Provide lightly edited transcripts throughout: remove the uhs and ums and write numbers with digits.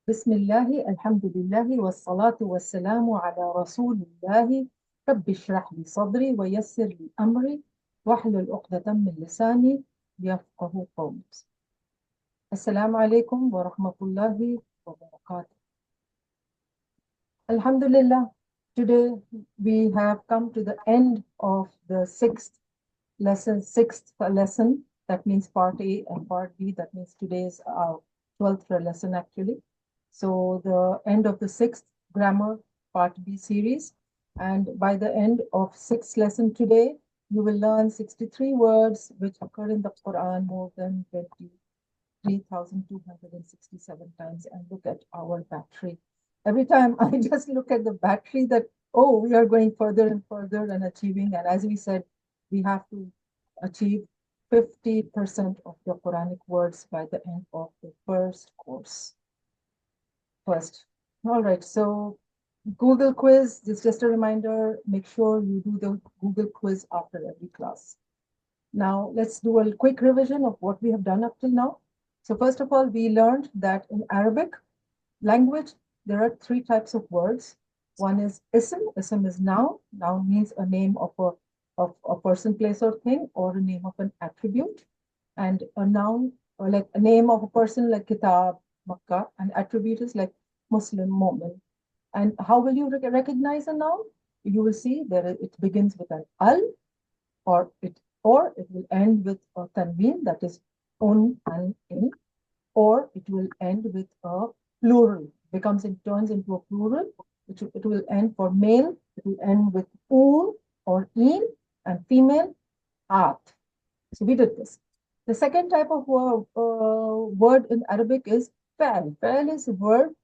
بسم الله الحمد لله والصلاة والسلام على رسول الله رب اشرح لي صدري ويسر لي أمري واحلل عقدة من لساني يفقه قولي. السلام عليكم ورحمة الله وبركاته. Alhamdulillah, today we have come to the end of the sixth lesson. That means part A and part B. That means today is our 12th lesson actually. So the end of the sixth grammar part B series. And by the end of sixth lesson today, you will learn 63 words which occur in the Quran more than 23,267 times. And look at our battery. Every time I just look at the battery that, oh, we are going further and further and achieving. And as we said, we have to achieve 50% of the Quranic words by the end of the first course. All right, so Google quiz, this is just a reminder, make sure you do the Google quiz after every class. Now, let's do a quick revision of what we have done up till now. So first of all, we learned that in Arabic language, there are three types of words. One is ism. Ism is noun. Noun means a name of a person, place, or thing, or a name of an attribute. And a noun, or like a name of a person like Kitab, Makkah, and attribute is like Muslim, Mu'min. And how will you recognize a noun? You will see that it begins with an al, or it will end with a tanween, that is un and in, or it will end with a plural, turns into a plural. It will end for male, it will end with un or in, and female, at. So we did this. The second type of word in Arabic is fa'al. Fa'al is a word.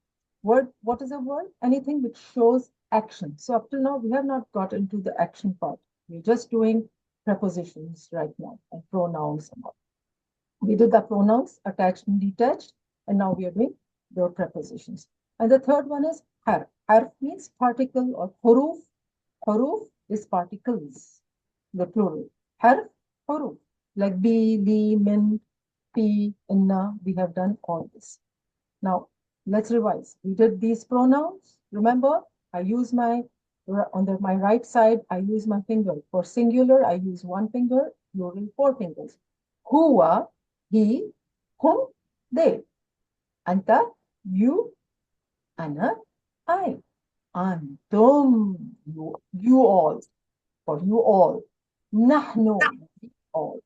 What is a word? Anything which shows action. So up till now, we have not got into the action part. We're just doing prepositions right now and pronouns and all. We did the pronouns, attached and detached, and now we are doing the prepositions. And the third one is harf. Harf means particle or huruf. Huruf is particles, the plural. Harf, huruf, like bi, li, min, fi, inna. We have done all this. Now, let's revise. We did these pronouns. Remember, I use my right side, I use my finger. For singular, I use one finger, plural, four fingers. Huwa, he, hum, they. Anta, you, ana, I. Antum, you all, for you all. Nahnu, we all.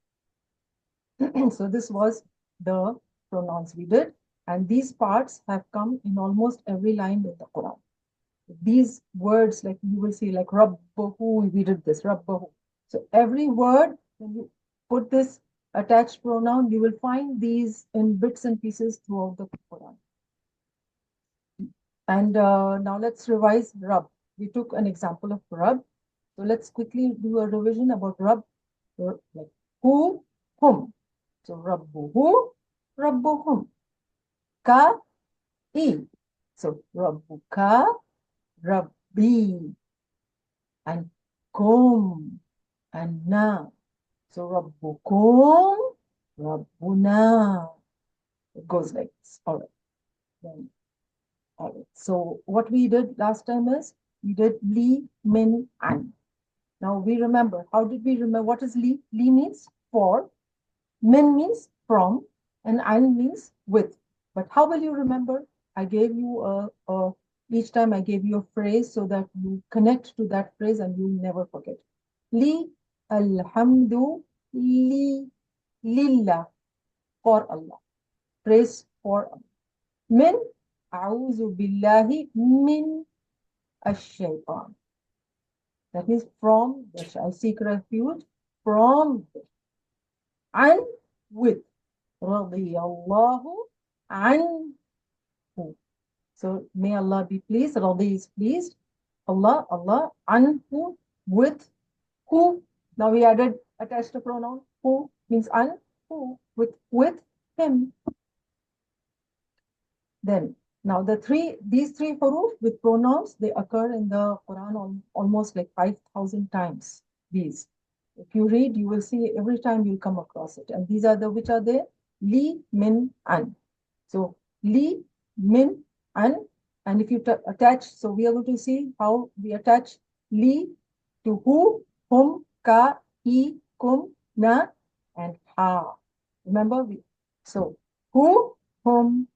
So this was the pronouns we did. And these parts have come in almost every line in the Quran. These words, like you will see, like Rabbahu, we did this, Rabbahu. So every word, when you put this attached pronoun, you will find these in bits and pieces throughout the Quran. And now let's revise Rabb. We took an example of Rabb. So let's quickly do a revision about Rabb. Like who, whom. So Rabbuhu, Rabbuhum. Ka, I. So Rabbuka, Rabbi. And kum, and na. So Rabbukum, Rabbuna. It goes like this. All right. Then, all right. So what we did last time is we did li, min, an. Now we remember. How did we remember? What is li? Li means for, min means from, and an means with. But how will you remember? I gave you each time I gave you a phrase so that you connect to that phrase and you'll never forget. Li, alhamdu, li, lillah, for Allah. Praise for Allah. Min, a'udhu billahi min ash-shaytan. That means from which I seek refuge, from and with. Radiyallahu anhu. So may Allah be pleased. Radi is pleased. Allah, anhu, with, who. Now we attached a pronoun. Who means an, who, with him. Then, now these three huruf with pronouns, they occur in the Quran almost like 5,000 times. These. If you read, you will see every time you'll come across it. And these are which are there? Li, min, an. So, li, min, an. And if you attach, so we are going to see how we attach li to who, whom, ka, I, kum, na, and ha. Remember, so who, whom,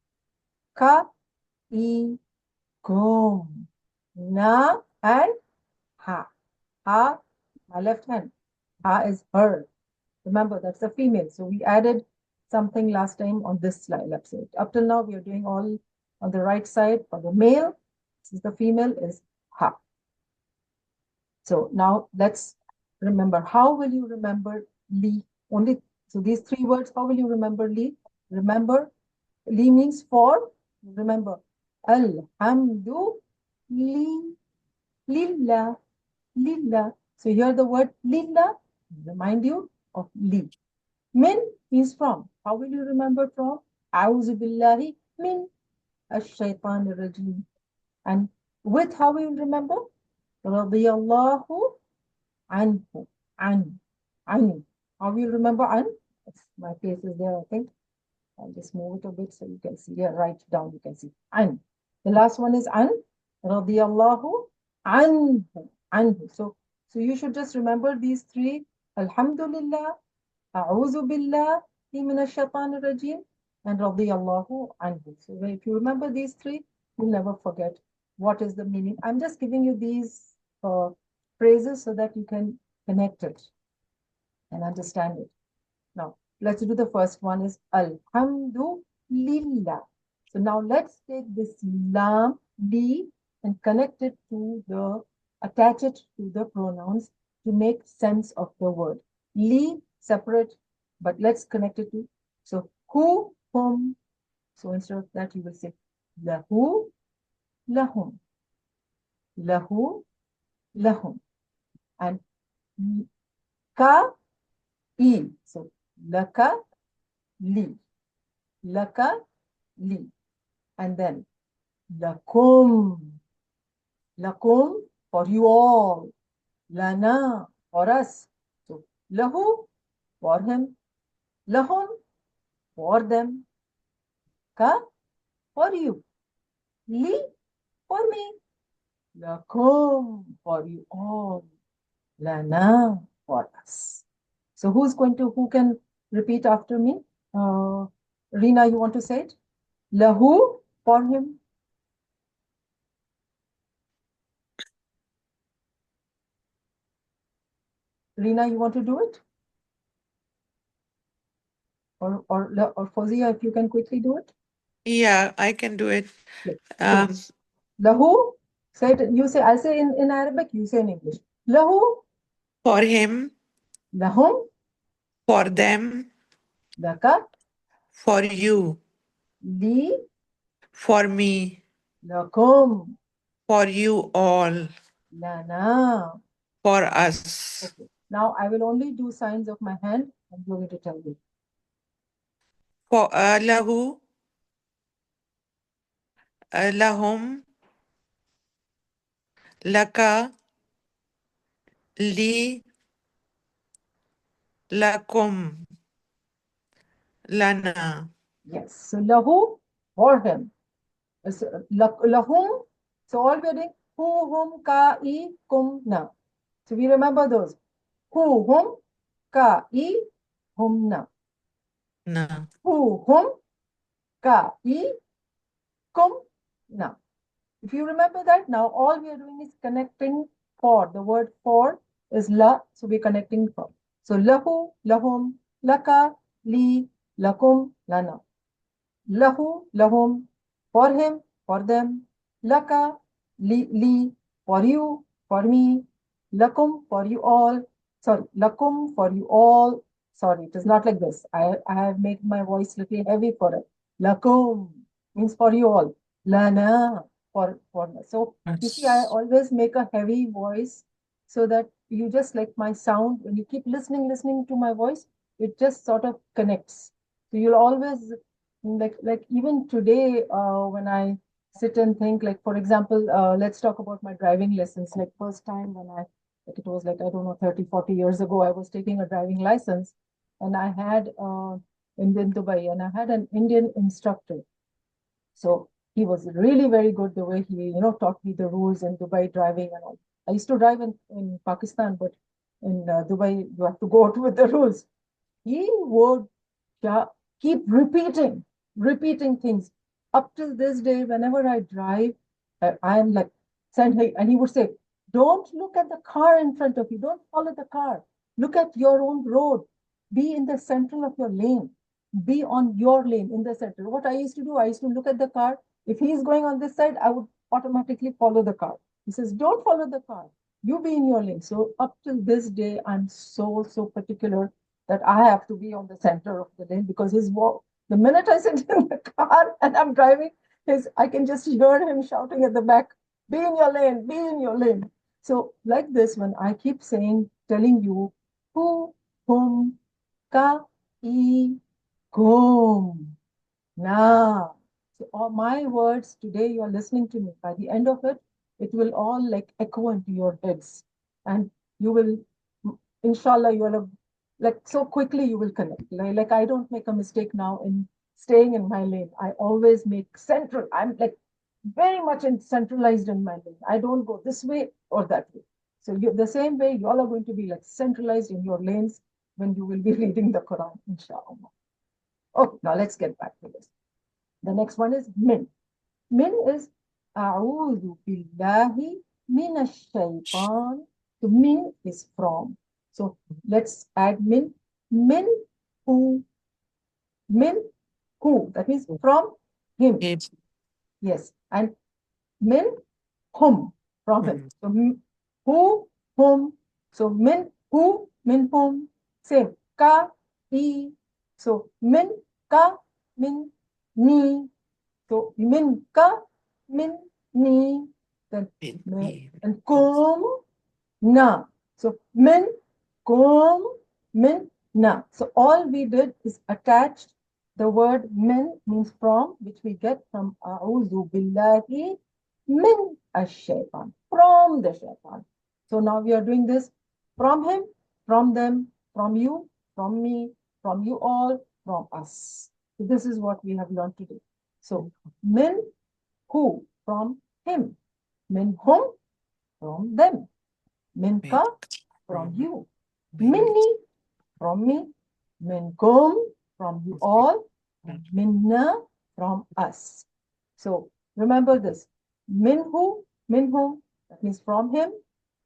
ka, I, kum, na, and ha. Ha, my left hand. Ha is her. Remember, that's a female. So we added something last time on this slide episode. Up till now, we are doing all on the right side for the male. This is the female is ha. So now let's remember. How will you remember li? Only so these three words. How will you remember li? Remember, li means for. Remember, alhamdu li lillah lillah. So here the word lillah remind you of li. Min means from. How will you remember from? A'udhu billahi min ash-shaytanir rajim. And with how will you remember? Radiyallahu anhu. An. An. How will you remember an? My face is there, I think. I'll just move it a bit so you can see. Here, right down, you can see. An. The last one is an. Radiyallahu anhu. Anhu. So you should just remember these three. Alhamdulillah. A'udhu billahi minash shaitanir rajim and radiyallahu anhu. So if you remember these three, you'll never forget what is the meaning. I'm just giving you these phrases so that you can connect it and understand it. Now, let's do the first one is Alhamdulillah. So now let's take this lam, li, and connect it to attach it to the pronouns to make sense of the word. Li, separate, but let's connect it to, so who, whom. So instead of that, you will say lahu, lahum, lahu, lahum, and ka, I. So laka, li, laka, li, and then lakum, lakum for you all, lana for us. So lahu for him, lahum for them, ka for you, li for me, lakum for you all, lana for us. So who can repeat after me? Rina, you want to say it? Lahu for him. Rina, you want to do it? Or Fawzia, if you can quickly do it? Yeah, I can do it. Yes. Lahu, say it. You say, I'll say in Arabic, you say in English. Lahu, For him, lahum, for them, laka, for you, li, for me, lakum, for you all, lana. for us. Okay. Now I will only do signs of my hand and you're going to tell me. For lahu, lahum, laka, li, lakum, lana. Yes. So lahu for him. Lahum. So all we are doing who, whom, ka, I, kum, na. So we remember those. Who, whom, ka, I, hum, na. Na. Who, whom, ka, I, kum, na. If you remember that, now all we are doing is connecting for. The word for is la, so we're connecting for. So lahu, lahum, laka, li, lakum, lana. Lahu, lahum, for him, for them. Laka, li, for you, for me. Lakum, for you all. Sorry, lakum, for you all. Sorry, it is not like this. I have made my voice little heavy for it. Lakum means for you all. Lana, for so you see, I always make a heavy voice so that you just like my sound. When you keep listening to my voice, it just sort of connects. So you'll always like even today when I sit and think, like for example, let's talk about my driving lessons. Like first time when like it was like I don't know 30-40 years ago, I was taking a driving license, and I had in Dubai, and I had an Indian instructor. So He was really very good the way he, taught me the rules in Dubai driving and all. I used to drive in Pakistan, but in Dubai, you have to go out with the rules. He would keep repeating things. Up till this day, whenever I drive, I am like, send hey, and he would say, don't look at the car in front of you. Don't follow the car. Look at your own road. Be in the center of your lane. Be on your lane in the center. What I used to do, I used to look at the car. If he's going on this side, I would automatically follow the car. He says, don't follow the car. You be in your lane. So up till this day, I'm so particular that I have to be on the center of the lane because his walk, the minute I sit in the car and I'm driving, I can just hear him shouting at the back, be in your lane, be in your lane. So like this, when I keep telling you, who, whom, ka, e, kum. Now, so all my words today, you are listening to me. By the end of it, it will all like echo into your heads. And you will, inshallah, you will have, like so quickly you will connect. Like I don't make a mistake now in staying in my lane. I always make central. I'm like very much centralized in my lane. I don't go this way or that way. So the same way, you all are going to be like centralized in your lanes when you will be reading the Quran, inshallah. Okay, now let's get back to this. The next one is min. Min is A'udhu billahi minash shaitan. So min is from. So let's add min. Min who. Min who. That means from him. Him. Yes. And min whom. From him. So who, whom. So min who, min whom. Same. Ka, he. So min ka, min ni. So min ka, min ni. Then and kum na. So min kum min na. So all we did is attached the word min means from, which we get from a'udhu billahi min ash-shaytan, from the shaitan. So now we are doing this from him, from them, from you, from me, from you all, from us. So this is what we have learned today. So min who, from him, min whom, from them, minka, from you, minni, from me, minkum, from you all, and minna, from us. So remember this, min whom, that means from him,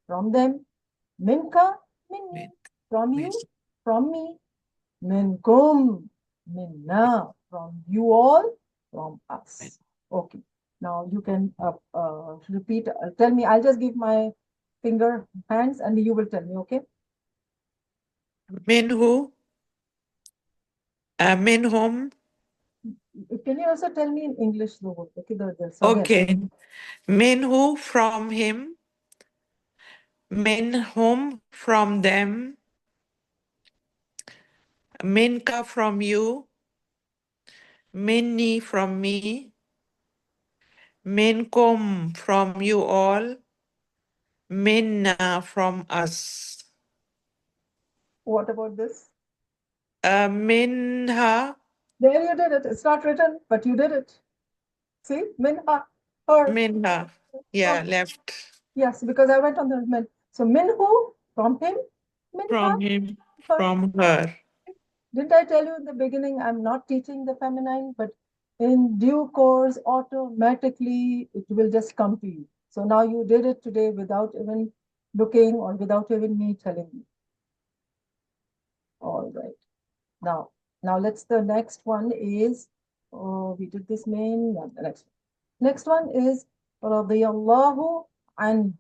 from them, minka, minni, from you, from me, minkum, minna, from you all, from us. Okay. Now you can repeat, tell me, I'll just give my finger hands and you will tell me, okay? Min who? Min whom? Can you also tell me in English the word? Okay, so Okay. again. Min who, from him. Min whom, from them. Minka, from you. Minni, from me. Minkum, from you all. Minna, from us. What about this? Minha. There you did it. It's not written, but you did it. See, minha, her. Minha. Yeah, left. Yes, because I went on the min. So minhu, from him, minha, From him, her. from her. Didn't I tell you in the beginning, I'm not teaching the feminine, but in due course, automatically, it will just come to you. So now you did it today without even looking or without even me telling you. All right. Now the next one is, we did this main, the next one. Next one is radiyallahu anhu,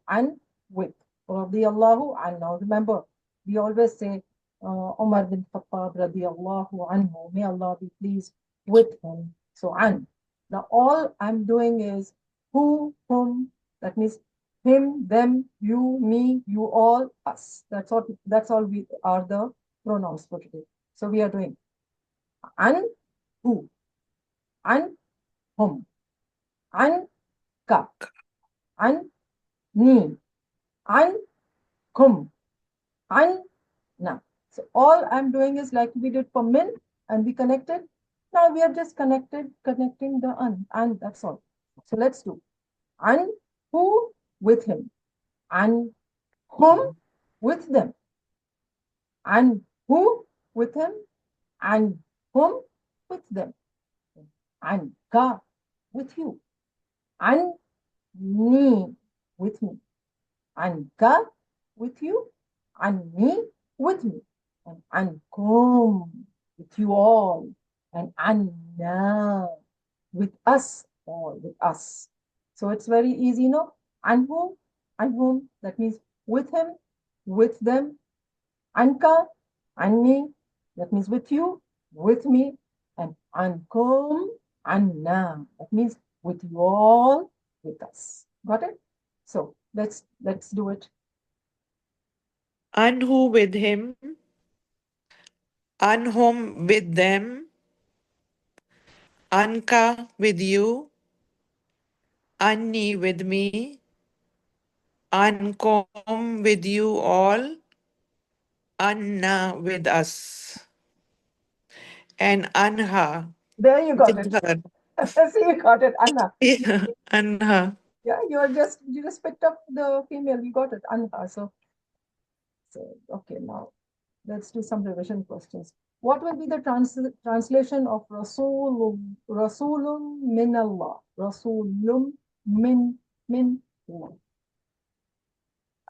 an with. Radiyallahu anhu. Now remember, we always say Umar bin Khattab radiyallahu anhu, may Allah be pleased with him. So an. Now all I'm doing is who, whom, that means him, them, you, me, you all, us. That's all we are the pronouns for today. So we are doing an who, an whom, an ka, an ni, an kum, an na. So all I'm doing is like we did for min and we connected. Now we are just connecting the and that's all. So let's do and who with him, and whom with them, and who with him, and whom with them, and ka with you, and me with me, and ka with you, and me with me, and kum with you all, and anna with us all, with us. So it's very easy, no? And whom, that means with him, with them, anka, and me, that means with you, with me, and ankum, anna, that means with you all, with us. Got it? So let's do it. And who with him, and whom with them, Anka with you, Anni with me, Ankom with you all, Anna with us, and Anha There you got with it. her. See, you got it, Anna. Yeah, Anha. Yeah, you just picked up the female. You got it, Anha. So okay, now let's do some revision questions. What will be the translation of Rasulun min Allah? Rasulun min Allah.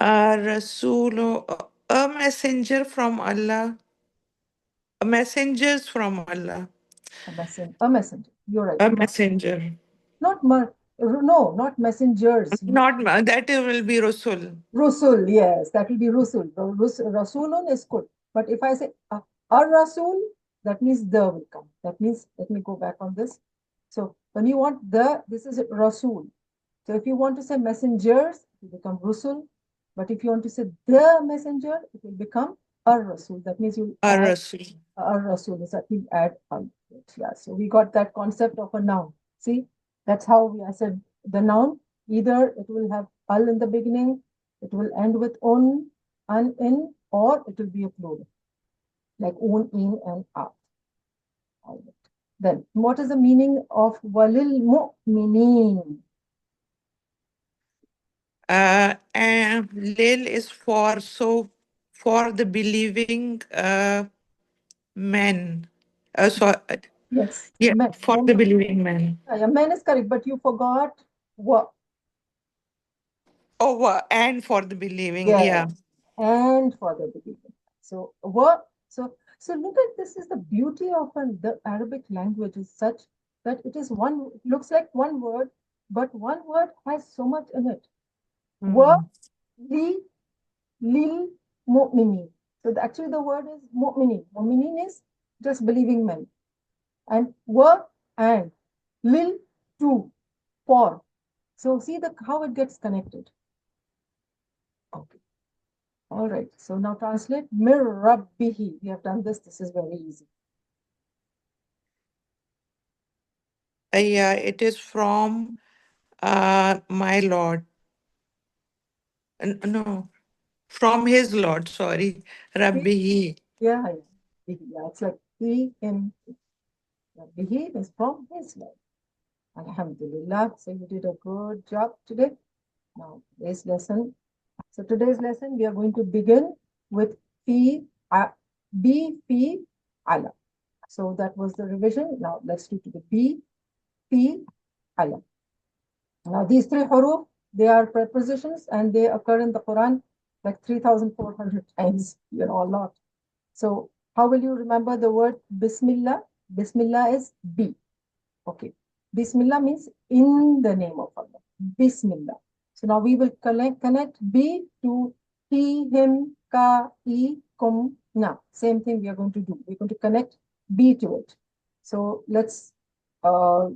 Rasulu, a messenger from Allah, messengers from Allah, A messenger. You're right. a messenger. Not no, not messengers. Not that will be Rasul. Rusul, yes, that will be Rusul. Rasulun is good. But if I say Rasul, that means the will come. That means, let me go back on this. So when you want this is Rasul. So if you want to say messengers, it will become Rusul. But if you want to say the messenger, it will become Rasul. That means you A add Rasul. Rasul. That means add al. Yeah, so we got that concept of a noun. See, that's how I said the noun. Either it will have al in the beginning, it will end with un, in, or it will be a plural, like un, in, and out. Then, what is the meaning of walil mu'minin? And Lil is for, so for the believing men. So, Yes, yeah, for the believing men. yeah, men is correct, but you forgot what. Oh, and for the believing, Yes, yeah. and for the beginning. So what? So look at this is the beauty of the Arabic language is such that it is one looks like one word, but one word has so much in it. Wa Mm. li lil mu'minin. So actually the word is mu'minin. Mu'minin is just believing men. And wa and lil to for. So see the how it gets connected. Okay. All right. So now translate mir rabbihi. We have done this. This is very easy. Yeah, it is from my Lord. No, from his Lord, sorry. See? Rabbi. Yeah, yeah. Yeah, it's like he, him. Rabbihi is from his Lord. Alhamdulillah. So you did a good job today. Now today's lesson. So today's lesson we are going to begin with fi, b, fi, ala. So that was the revision. Now let's do to the b, fi, ala. Now, these three huruf, they are prepositions and they occur in the Quran like 3,400 times, a lot. So, how will you remember the word Bismillah? Bismillah is B. Okay. Bismillah means in the name of Allah. Bismillah. So, now we will connect B to he, him, ka, e, kum, na. Same thing we are going to do. We're going to connect B to it. So, uh,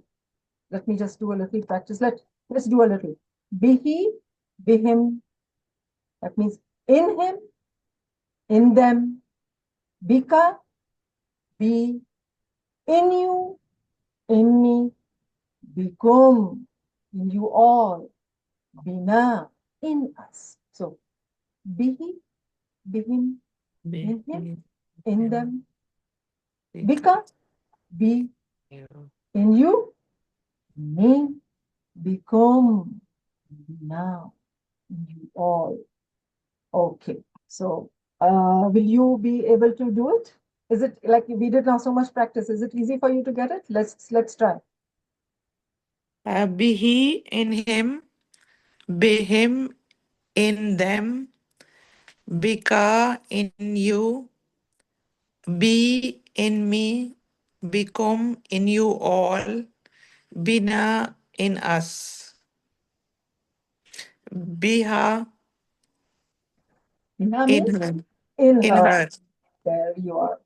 let me just do a little practice. Let's do a little. Bihi, bihim. That means in him, in them. Bika, be, in you, in me. Bikum, in you all. Bina, in us. So, bihi, bihim, in him, in them. Bika, be, In you, me, become, now, in you all. Okay. So, will you be able to do it? Is it like we did now so much practice? Is it easy for you to get it? Let's try. Be he in him, be him in them, be ka in you, be in me, become in you all, bina in us, biha Ina in means her, in in her. her. There you are.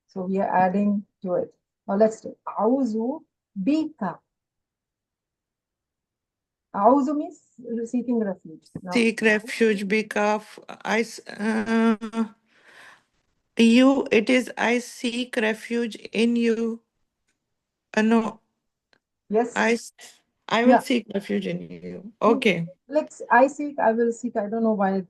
So we are adding to it. Now let's do. Auzu bika. Auzu means seeking refuge. Now, Seek refuge, because you, it is I seek refuge in you. No, yes, I, s- I will yeah. seek refuge in you. Mm, Okay. Let's. I seek. I will seek. I don't know why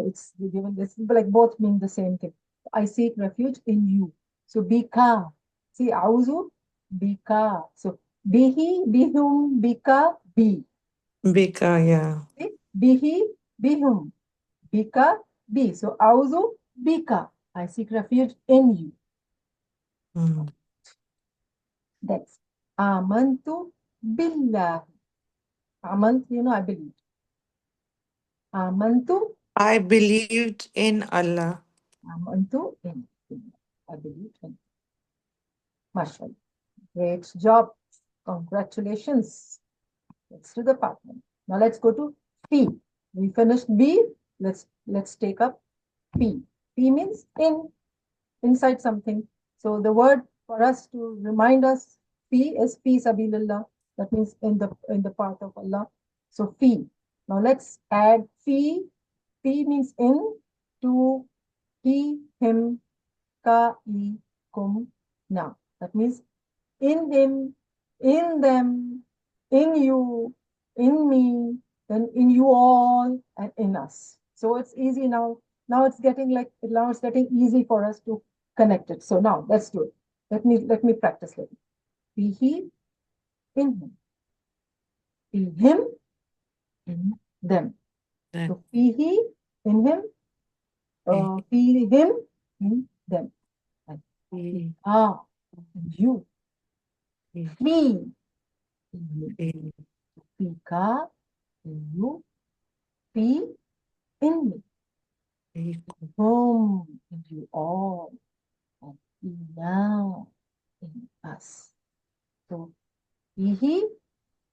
it's given this, but like both mean the same thing. I seek refuge in you. So bika. See, auzu bika. So bihi, bihum, bika, bi. Bika, yeah. See, bihi, bihum, bika, bi. So auzu bika. I seek refuge in you. Mm. Next, amantu billah. Amant, I believe. Amantu, I believed in Allah. amantu in. I believe in. Mashallah. Great job. Congratulations. Let's do the partner. Now let's go to P. We finished B. Let's take up P. P means inside something. So the word for us to remind us, P is Fi Sabilillah. That means in the path of Allah. So Fi. Now let's add Fi. Fi means in, to, he, him, ka, I, kum, na. That means in him, in them, in you, in me, then in you all, and in us. So it's easy now. Now it's getting easy for us to connect it. So now let's do it. Let me practice. Let me. Be he in him. Be him in them. Then So be he in him. he, Be him in them. And he, in you. he, Me in you. he, Be ka in you. Be in me. he, Home in you all. And be now in us. So be he,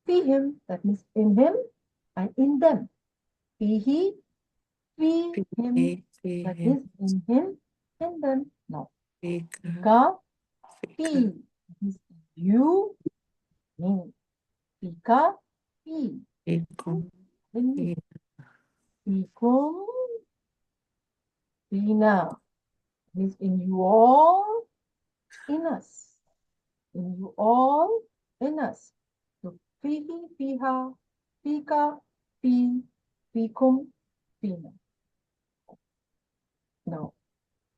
be him. That means in him and in them. Be he, be him. he, That him, means in him, in them. Now, he, Pika, fika, P. That means you, me. Pika, P. he, You, kum, in me. he, Pikum, Pina. Means in you all, in us. In you all, in us. So, Pihi, Piha, Pika, Pi, Pikum, Pina. Now,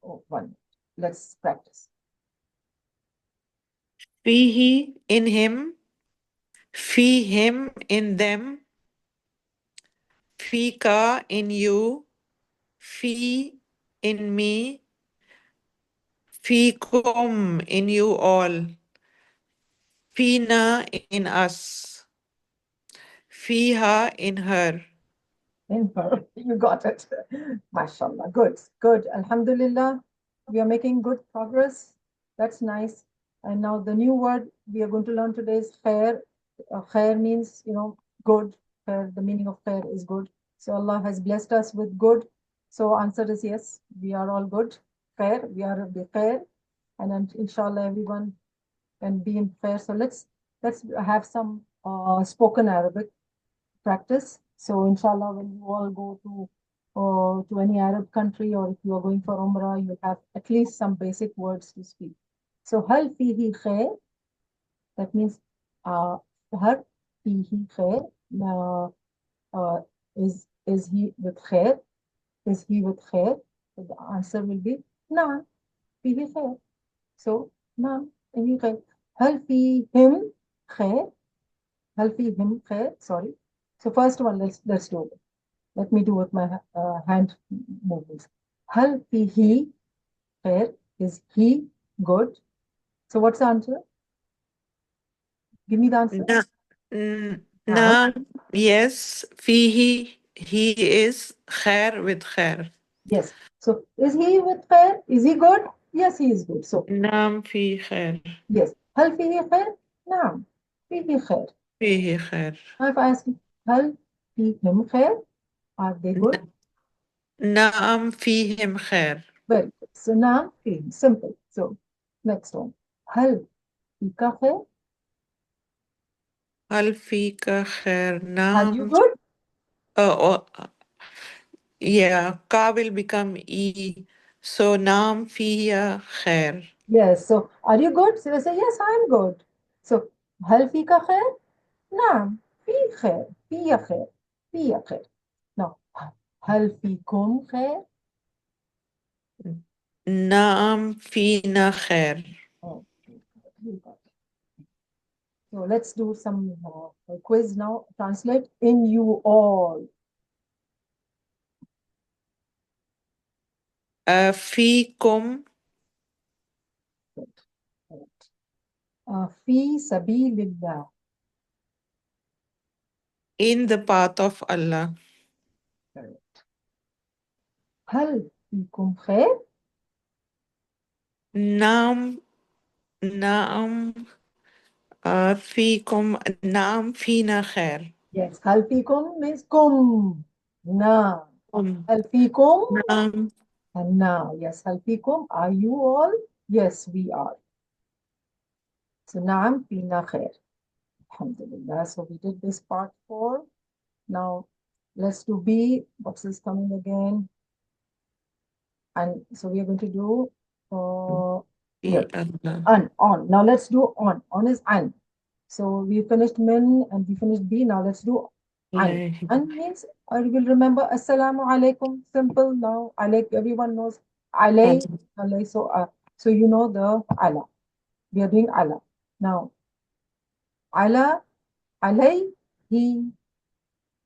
one minute. Let's practice. he in him, fee him in them, fika in you, fee in me, fikum in you all, fina in us, fiha in her. In her. You got it. MashaAllah. Good, good. Alhamdulillah. We are making good progress. That's nice. And now the new word we are going to learn today is khair. Khair means, good. Khair, the meaning of khair is good. So Allah has blessed us with good. So answer is yes. We are all good. Khair. We are the khair. And then inshallah everyone can be in khair. So let's have some spoken Arabic practice. So inshallah, when you all go to any Arab country or if you are going for Umrah, you have at least some basic words to speak. So hal fihi khair, that means hal fihi khair, uh, uh, is he with khair? Is he with khair? So the answer will be na fihi khair. So na fihi khair. هل فيهم خير؟ هل فيهم خير? Sorry. So first one, let's do it. Let me do with my hand movements. هل فيه خير? Is he good? So what's the answer? Give me the answer. Na, Naam. yes, he is khair with khair. Yes. So is he with khair? Is he good? Yes, he is good. So Naam fi khair. yes. هل فيه خير? نعم. فيه خير. Fihi khair. Now if I ask you, هل فيهم خير? Are they good? Naam fihim khair. Very good. So now, فيهم. Simple. So next one. هل فيك خير? Hal fika khair. Are you Naam. good? Yeah, ka will become e. So naam fiya khair. Yes. So are you good? So they say, yes, I'm good. So هل فيك خير? نعم. في خير. في خير. في خير. Now, هل فيكم خير? Naam fina khair. Oh, you got it. So let's do some quiz now. Translate in you all. Fikum Good. Correct. في سبيل الله. in the path of Allah. Correct. هل فيكم خير؟ Naam, naam, fikum, naam fina khair. Yes. هل فيكم means كم. نعم. هل فيكم Naam, and now. Yes. هل فيكم? Are you all? Yes, we are. So نعم فينا خير. Alhamdulillah. So we did this part 4. Now let's do B. What's this coming again? And so we are going to do fi here. Allah. On. Now let's do on. On is an. So we finished min and we finished B. Now let's do an. Alayhi. An means you will remember Assalamu alaikum. Simple now. Alaik, everyone knows. Alay. Alay. So you know the Allah. We are doing Allah. Now, Allah, alay, he,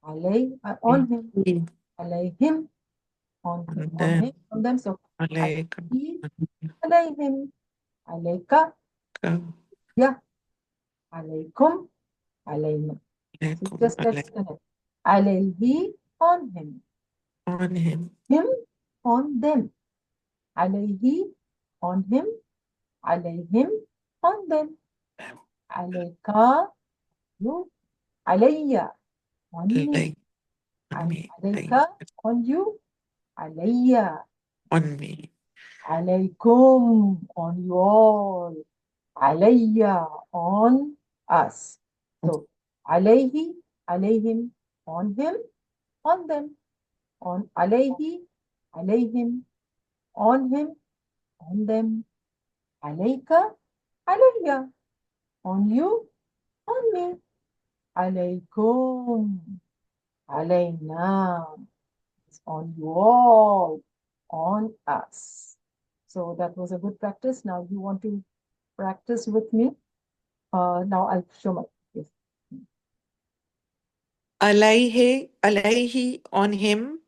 alay, on him, alayhim, on him, on him, on them. So, Alaykum. alayhi, alayhim, alayka, yeah, alaykum, alayna. So Alaykum. just let's connect. Alayhi, on him, On him. him, on them. Alayhi, on him, alayhim, on them. Alayka, you, alayya, on me. On me. Alayka, on you, alayya, On me. alaykum, on you all, alayya, on us. So, alayhi, alayhim, on him, on them, on alayhi, alayhim, on him, on them, alayka, alayya, on you, on me, alaykum, alayna, on you all, on us. So that was a good practice. Now you want to practice with me. Now I'll show my yes. Alayhi, on him.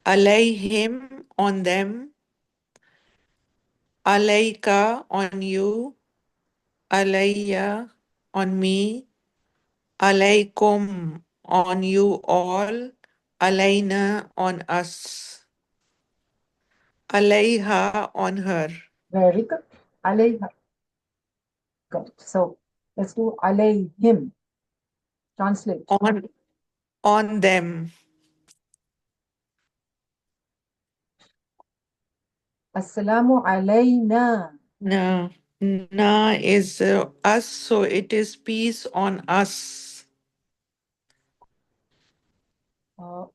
Alayhim, on them. Alayka, on you. Alayya, on me. Alaykum, on you all. Alayna, on us. Alayha, on her. Very good. Alayha. Good. So let's do alayhim. Translate. On them. Assalamu alayna. Na is us, so it is peace on us.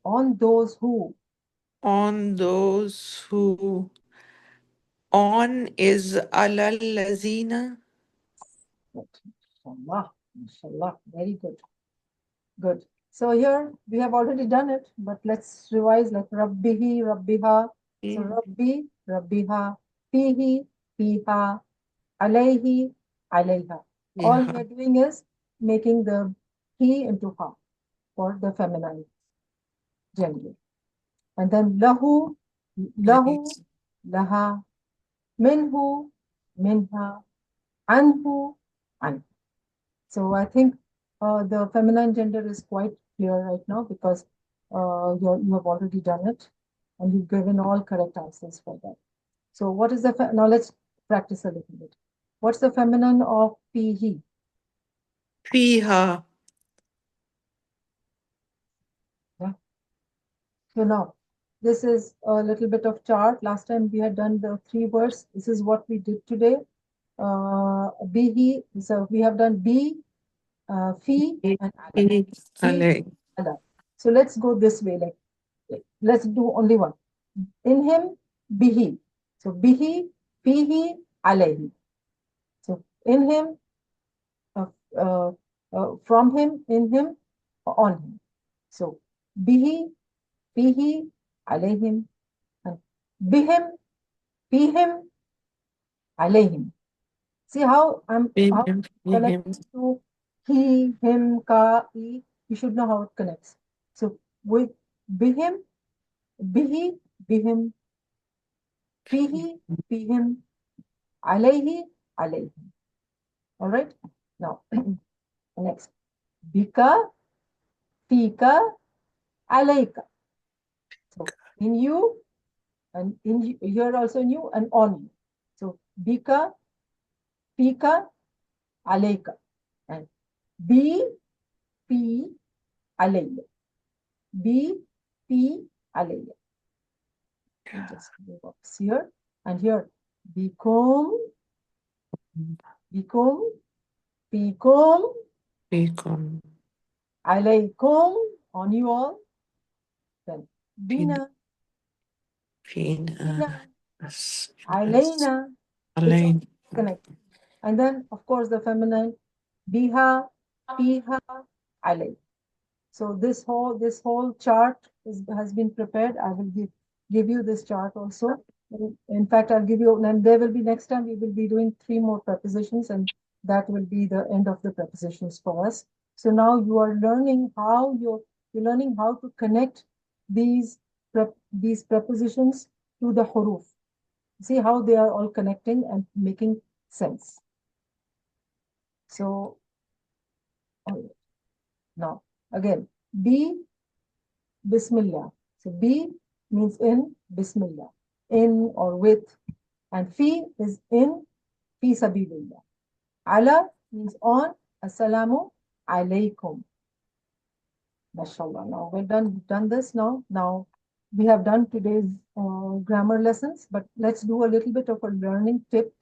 On those who. On those who. On is alal lazina. Mashallah. Mashallah. Very good. Good. So here we have already done it, but let's revise like Rabbihi, Rabbiha. So Rabbi, Rabbiha, Fihi, Fiha, Alayhi, alayha. All we Fiha. are doing is making the he into ha for the feminine gender. And then lahu, lahu, laha, minhu, minha, anhu, an. So I think the feminine gender is quite clear right now because you have already done it and you've given all correct answers for that. So what is the, now let's practice a little bit. What's the feminine of fihi? Fiha. Yeah. So now this is a little bit of chart. Last time we had done the 3 words. This is what we did today. Bihi. So we have done bi, fi, and ala. Fi. Fi, Alay. ala. So let's go this way. Like let's do only one. In him, bihi. So bihi, fihi, alayhi. So in him, uh, uh, from him, in him, on him. So bihi, fihi, alayhim, and bihim, fihim, alayhim. See how how Fihim. Fihim. connecting to he, him, ka, e. You should know how it connects. So with bihim, bihi, bihim, fihi, fihim, alayhi, alayhim. All right. Now next, bika, fika, alayka. So in you and in you, here also in you and on you. So bika, fika, alayka, and be, fi, alayya. Be, fi, alayya. Just move up here and here. Bikum, bikum, fikum, Fikum. alaykum, on you all. Then bina, Fina. bina, Yes. alayna. It's all Alain. connected. And then, of course, the feminine, biha, fiha, alay. So this whole chart has been prepared. I will give you this chart also. In fact, I'll give you, and there will be next time we will be doing 3 more prepositions, and that will be the end of the prepositions for us. So now you are learning how you're learning how to connect these these prepositions to the huruf. See how they are all connecting and making sense. So now again, be Bismillah. So be means in Bismillah, in or with, and fi is in fi sabilillah. Ala means on, assalamu alaykum. MashaAllah. Now we're done this now. Now we have done today's grammar lessons, but let's do a little bit of a learning tip.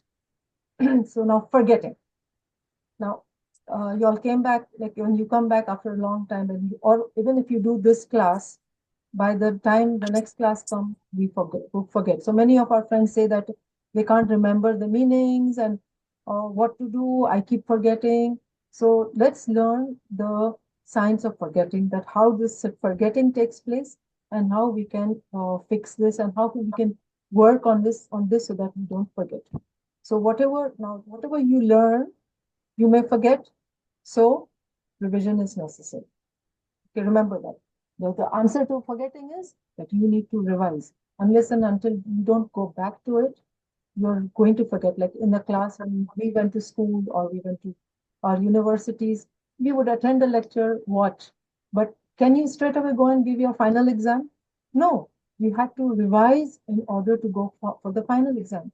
So now forgetting. Now you all came back, like when you come back after a long time, and or even if you do this class, by the time the next class comes, we forget. So many of our friends say that they can't remember the meanings and what to do. I keep forgetting. So let's learn the science of forgetting, that how this forgetting takes place and how we can fix this and how we can work on this so that we don't forget. So whatever you learn, you may forget. So revision is necessary. Okay, remember that. The answer to forgetting is that you need to revise. Unless and until you don't go back to it, you're going to forget. Like in the class, when we went to school or we went to our universities, we would attend a lecture, watch. But can you straight away go and give your final exam? No, you have to revise in order to go for the final exam.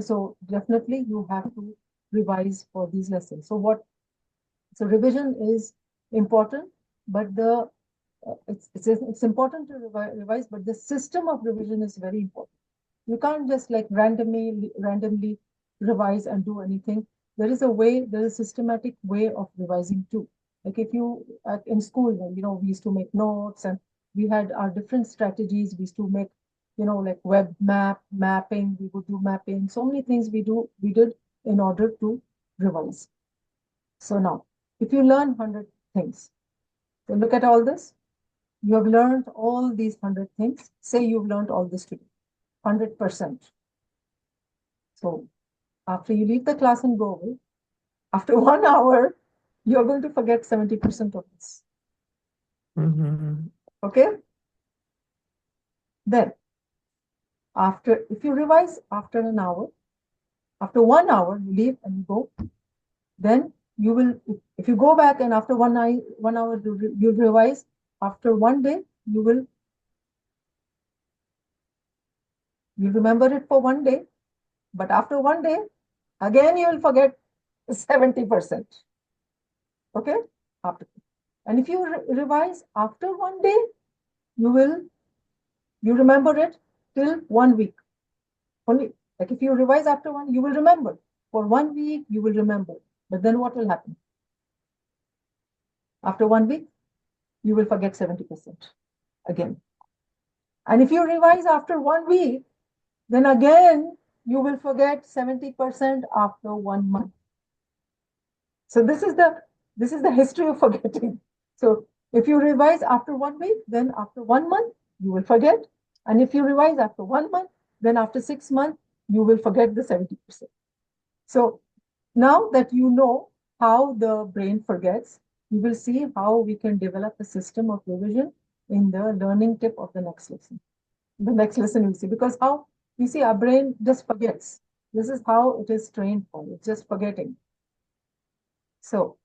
So definitely you have to revise for these lessons. So revision is important, but it's important to revise, but the system of revision is very important. You can't just like randomly revise and do anything. There is a systematic way of revising too. Like if you in school, we used to make notes and we had our different strategies. We used to make, like mapping. We would do mapping. So many things we did in order to revise. So now, if you learn 100 things, so look at all this. You have learned all these 100 things. Say you've learned all this today, 100%. So after you leave the class and go away, After 1 hour, you're going to forget 70% of this. Mm-hmm. Okay? Then, if you revise after an hour, after 1 hour, you leave and you go, then you will, if you go back and after 1 hour, you revise, after 1 day, you remember it for 1 day, but after 1 day, again, you will forget 70%. Okay? After. And if you revise after 1 day, you remember it till 1 week. Only like if you revise after one, you will remember. For 1 week, you will remember. But then what will happen? After 1 week, you will forget 70% again. And if you revise after 1 week, then again, you will forget 70% after 1 month. So this is the history of forgetting. So if you revise after 1 week, then after 1 month, you will forget. And if you revise after 1 month, then after 6 months, you will forget the 70%. So now that you know how the brain forgets, you will see how we can develop a system of revision in the learning tip of the next lesson. The next lesson you'll see, because how you see our brain just forgets. This is how it is trained for. It's just forgetting. So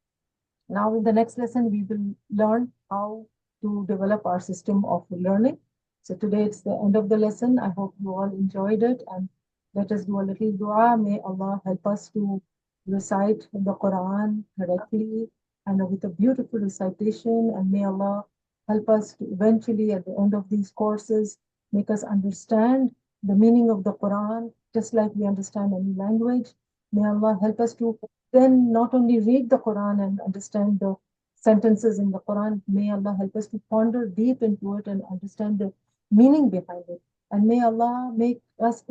now in the next lesson, we will learn how to develop our system of learning. So today it's the end of the lesson. I hope you all enjoyed it, and let us do a little dua. May Allah help us to recite the Quran correctly and with a beautiful recitation, and may Allah help us to eventually at the end of these courses make us understand the meaning of the Quran just like we understand any language. May Allah help us to then not only read the Quran and understand the sentences in the Quran, may Allah help us to ponder deep into it and understand the meaning behind it. And may Allah make us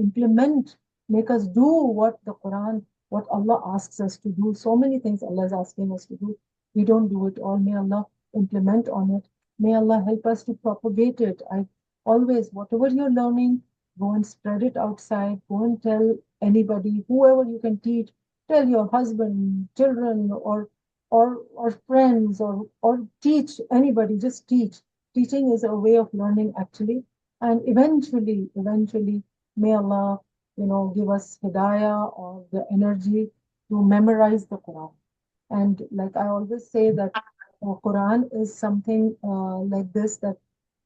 make us do what the Quran, what Allah asks us to do. So many things Allah is asking us to do. We don't do it all. May Allah implement on it. May Allah help us to propagate it. I always, whatever you're learning, go and spread it outside. Go and tell anybody, whoever you can teach. Tell your husband, children, or friends, or teach anybody. Just teach. Teaching is a way of learning actually, and eventually, may Allah, give us hidayah or the energy to memorize the Quran. And like I always say that Quran is something like this, that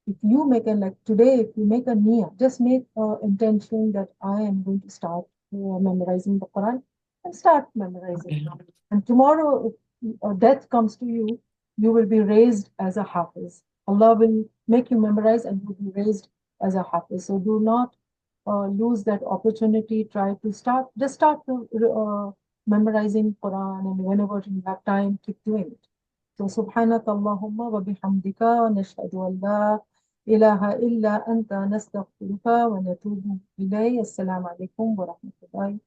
if you make like today, if you make a niyyah, just make an intention that I am going to start memorizing the Quran, and start memorizing. Okay. And tomorrow, if death comes to you, you will be raised as a hafiz. Allah will make you memorize and you will be raised as a hafiz. So do not lose that opportunity. Try to just start memorizing Quran, and whenever you have time, keep doing it. So subhanaka Allahumma wa bihamdika nashhadu an la ilaha illa anta nastaghfiruka wa natubu ilayk. Assalamu alaikum wa rahmatullahi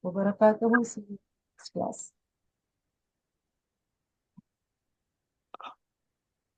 wa barakatuhu. See you next class.